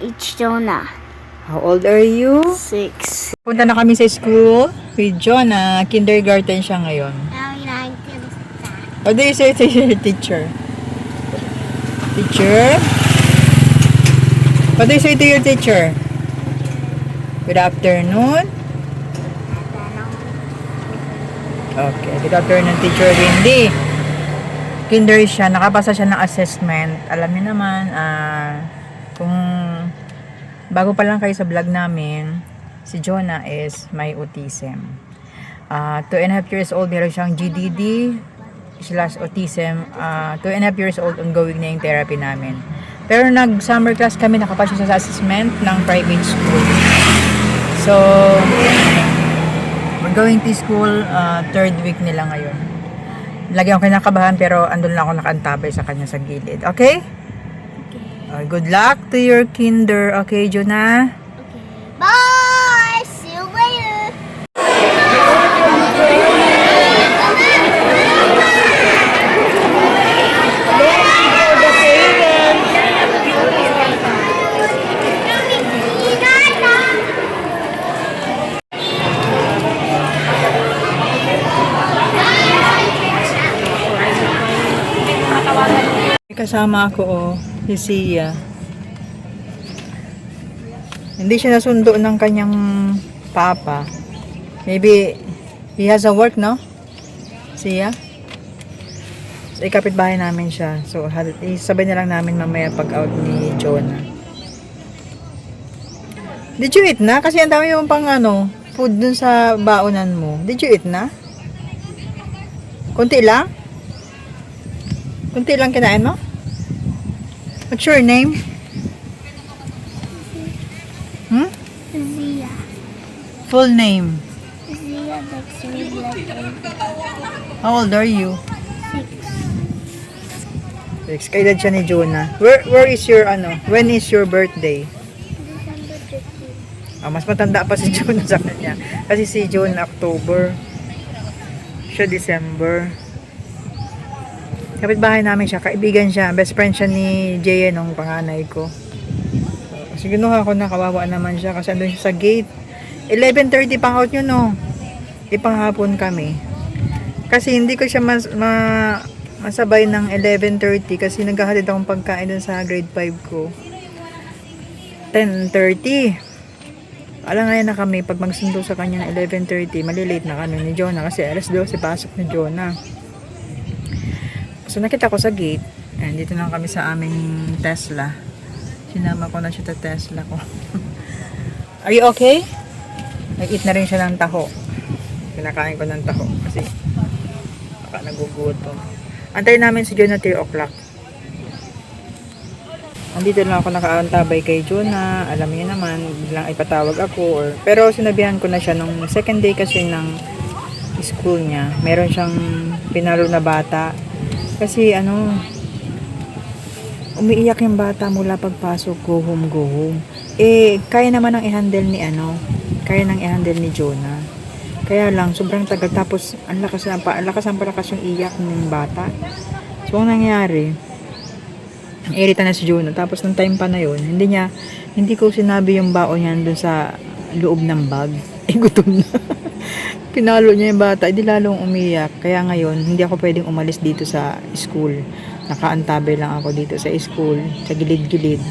it's Jonah. How old are you? 6. Punta na kami sa school with Jonah. Kindergarten siya ngayon. What do you say to your teacher? Teacher? What do you say to your teacher? Good afternoon. Okay, good afternoon, Teacher Windy. Kinder siya, nakapasa siya ng assessment. Alam niyo naman, kung bago pa lang kayo sa vlog namin, si Jonah is may autism. 2.5 years old, meron siyang GDD slash autism. 2.5 years old, ongoing na yung therapy namin. Pero nag-summer class kami, nakapasa siya sa assessment ng private school. So, we're going to school, third week nila ngayon. Lagi ako kinakabahan pero andun lang ako nakaantabay sa kanya sa gilid. Okay? Good luck to your kinder. Okay, Jonah? Okay. Bye! See you later! Kasama ako, si Sia. Hindi siya nasundo ng kanyang papa. Maybe he has a work, no? Sia? So, ikapit-bahay namin siya. So, sabay na lang namin mamaya pag-out ni Jonah. Did you eat na? Kasi ang dami yung pang food dun sa baonan mo. Did you eat na? Kunti lang? Kunti lang kinain mo? What's your name? Zia. Full name. Zia Dexter Black. How old are you? 6. 6. Kaedad siya ni Jonah. Where is your when is your birthday? December 15. Mas matanda pa si Jonah sa kanya. Kasi si Jonah October. Siya December. Kapitbahay namin siya, kaibigan siya, best friend siya ni Jay nung panganay ko. So ginuha ko na, kawawa naman siya kasi andun siya sa gate. 11:30 pang out yun, no? Ipanghapon kami. Kasi hindi ko siya masabay ng 11:30 kasi naghahatid akong pagkain dun sa grade 5 ko. 10:30. Alam nga na kami, pag magsundo sa kanya ng 11:30, malilate na kami ni Jonah kasi alas 12 pasok ni Jonah. So nakita ko sa gate, dito na kami sa aming Tesla. Sinama ko na siya sa Tesla ko. Are you okay? Nag-eat na rin siya ng taho. Kinakain ko ng taho kasi baka nagugutom. Antayin namin si Jonah 3 o'clock. Andito lang ako nakaantabay kay Jonah. Alam niyo naman, biglang ipatawag ako. Pero sinabihan ko na siya nung second day kasi ng school niya. Meron siyang pinalo na bata. Kasi umiiyak yung bata mula pagpasok, go home, go home. Kaya naman ang i-handle ni kaya nang i-handle ni Jonah. Kaya lang, sobrang tagal. Tapos, ang lakas yung iyak ng bata. So, ang nangyari, irita na si Jonah. Tapos, nung time pa na yun, hindi ko sinabi yung baon niyan dun sa loob ng bag. Gutom na. Pinalo niya yung bata, hindi lalong umiyak. Kaya ngayon, hindi ako pwedeng umalis dito sa school. Nakaantabay lang ako dito sa school, sa gilid-gilid.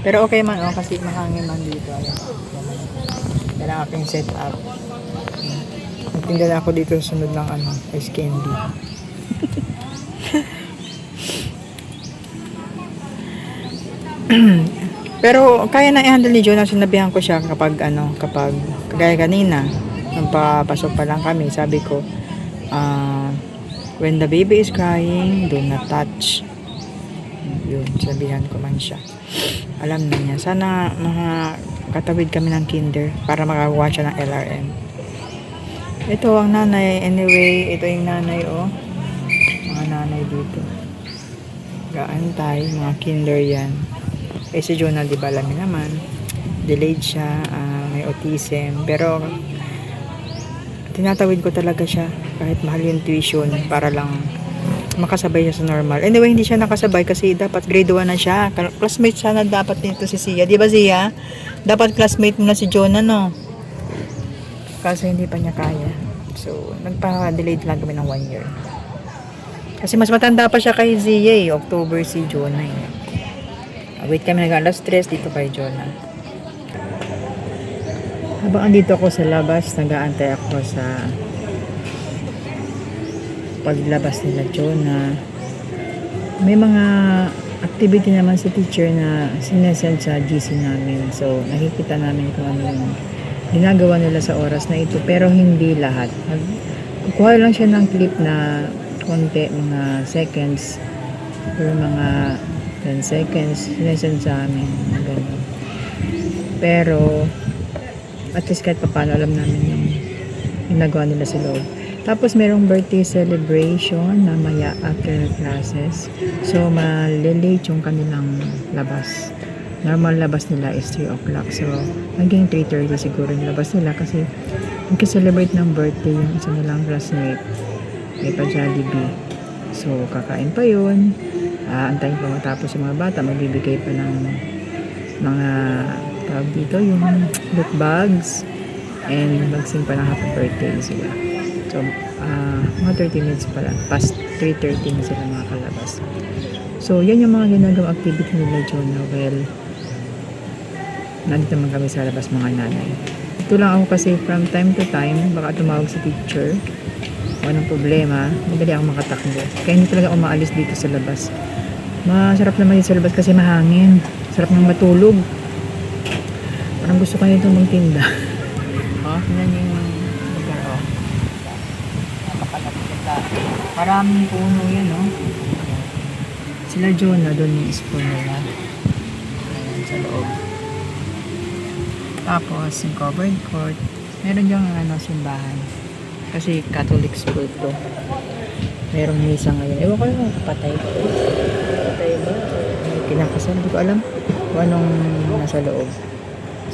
Pero okay man, kasi mahangin man dito. Ayan. Yan ang aking setup. Nagtinggal ako dito sunod ng ice candy. Pero kaya na i-handle ni Jonah, sinabihan ko siya kapag kagaya kanina. Nung papasok pa lang kami, sabi ko, when the baby is crying, do not touch. Yun, sabihan ko man siya. Alam na niya. Sana makatawid kami ng kinder para makakuha siya ng LRM. Ito ang nanay. Anyway, ito yung nanay, mga nanay dito. Gaantay, mga kinder yan. Si Jonah, di ba, alam niya naman. Delayed siya, may autism. Pero, tinatawid ko talaga siya kahit mahal yung tuition para lang makasabay siya sa normal. Anyway, hindi siya nakasabay kasi dapat grade 1 na siya. Classmate sana dapat nito si Sia. Di ba Sia? Dapat classmate mo na si Jonah, no? Kasi hindi pa niya kaya. So, nagpa-delayed lang kami ng 1 year. Kasi mas matanda pa siya kay Zia eh. October si Jonah eh. Wait kami alas 3 dito kay Jonah. Habang andito ako sa labas, nag-aantay ako sa paglabas nila Jonah. May mga activity naman sa teacher na sinesend sa GC namin. So, nakikita namin kung ano yung ginagawa nila sa oras na ito. Pero hindi lahat. Kukuha lang siya ng clip na konti, mga seconds or mga 10 seconds. Sinesend sa amin. Ganun. Pero, at least kahit paano alam namin yung ginagawa nila sa loob. Tapos merong birthday celebration na maya after classes. So malilate yung kanilang labas. Normal labas nila is 3 o'clock. So hanggang 3:30 siguro yung labas nila kasi magki-celebrate ng birthday yung isa nilang classmate. May pa-Jollibee. So kakain pa yun. Antayin pa matapos yung mga bata. Magbibigay pa ng mga tawag dito yung loot bags. And magsing pa ng happy birthday sila. So, mga 30 minutes pala. Past 3:30 na sila makakalabas. So, yan yung mga ginagawa activity nila Jonah. Well, nandito naman kami sa labas mga nanay. Ito lang ako kasi from time to time, baka tumawag si teacher. Kung anong problema, madali ako makatakbo. Kaya hindi talaga ako maalis dito sa labas. Masarap naman dito sa labas kasi mahangin. Sarap nang matulog. Parang gusto ko nito magtinda. Yan yung lugar, maraming puno yan, Sila Jonah, doon yung school nila. Ayan, sa loob. Tapos, yung covered court. Meron yung simbahan. Kasi Catholic school to. Merong misa ngayon. Ewan ko lang, patay ba? Patay ba? Kinakasal, hindi ko alam kung anong nasa loob.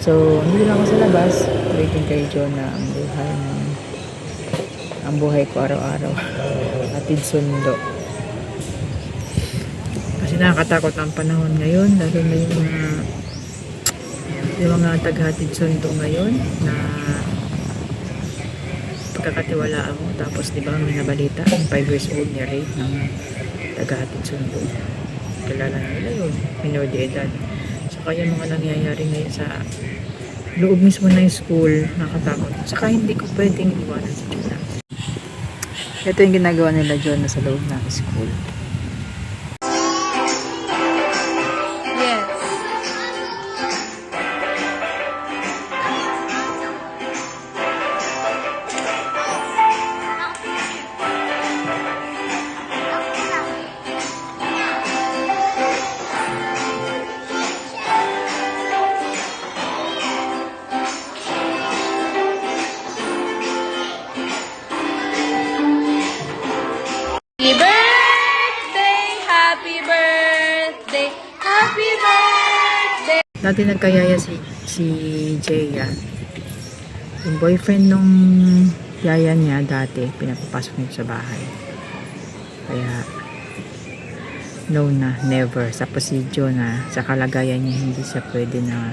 So, hindi lang ako sa labas. Waiting kay Jonah ang buhay ko araw-araw. Atid sundo. Kasi nakakatakot ang panahon ngayon. Dahil may mga taghatid sundo ngayon na pagkakatiwalaan mo. Tapos, di ba, may nabalita, 5 years old ni rape ng taghatid sundo. Kilala nila yun. Minor de edad. Saka yung mga nangyayari ngayon sa loob mismo ng school, nakatakot. Saka hindi ko pwedeng iwanan si Jonah. Ito yung ginagawa nila Jonah sa loob ng school. Yes. Happy birthday, happy birthday, happy birthday. Dati nagkayaya si Jaya. Yung boyfriend nung yaya niya dati, pinapapasok niya sa bahay. Kaya, no na, never. Tapos si Jonah, sa kalagayan niya, hindi siya pwede na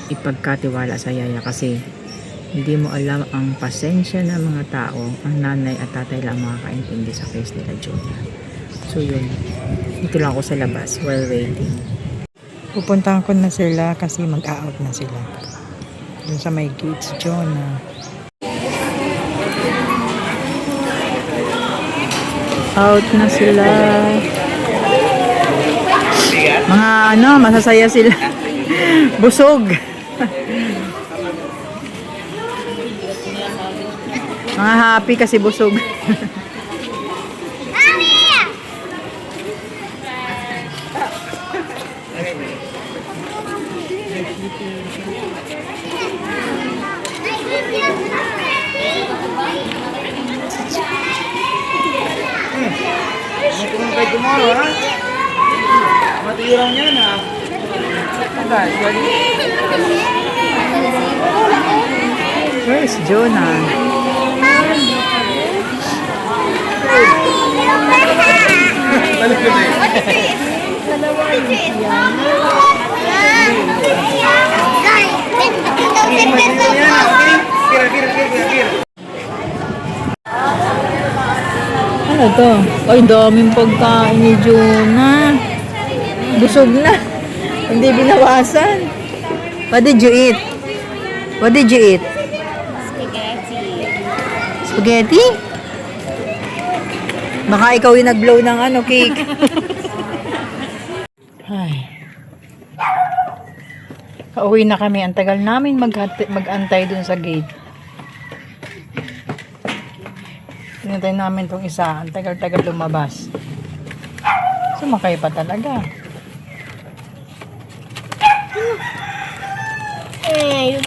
ipagkatiwala sa yaya kasi hindi mo alam ang pasensya ng mga tao, ang nanay at tatay lang makakaintindi sa case nila Jonah. So yun, dito lang ako sa labas while waiting. Pupuntahan ko na sila kasi mag-out na sila. Doon sa may gates, Jonah. Out na sila. Mga masasaya sila. Busog. Mga happy kasi busog. Kay tomorrow, ha? Matira niya na. Where's Jonah? talikod. Talikod eh. Kira, kira, kira, kira. Ano to? Ay, daming pagkain ni Jonah. Busog na. Hindi binawasan. What did you eat? What did you eat? Spaghetti? Baka ikaw yung nag-blow ng ano, cake. Ay. Pauwi na kami. Ang tagal namin mag-antay dun sa gate. Tinatay namin tong isa. Ang tagal-tagal lumabas. Sumakay pa talaga. Eh,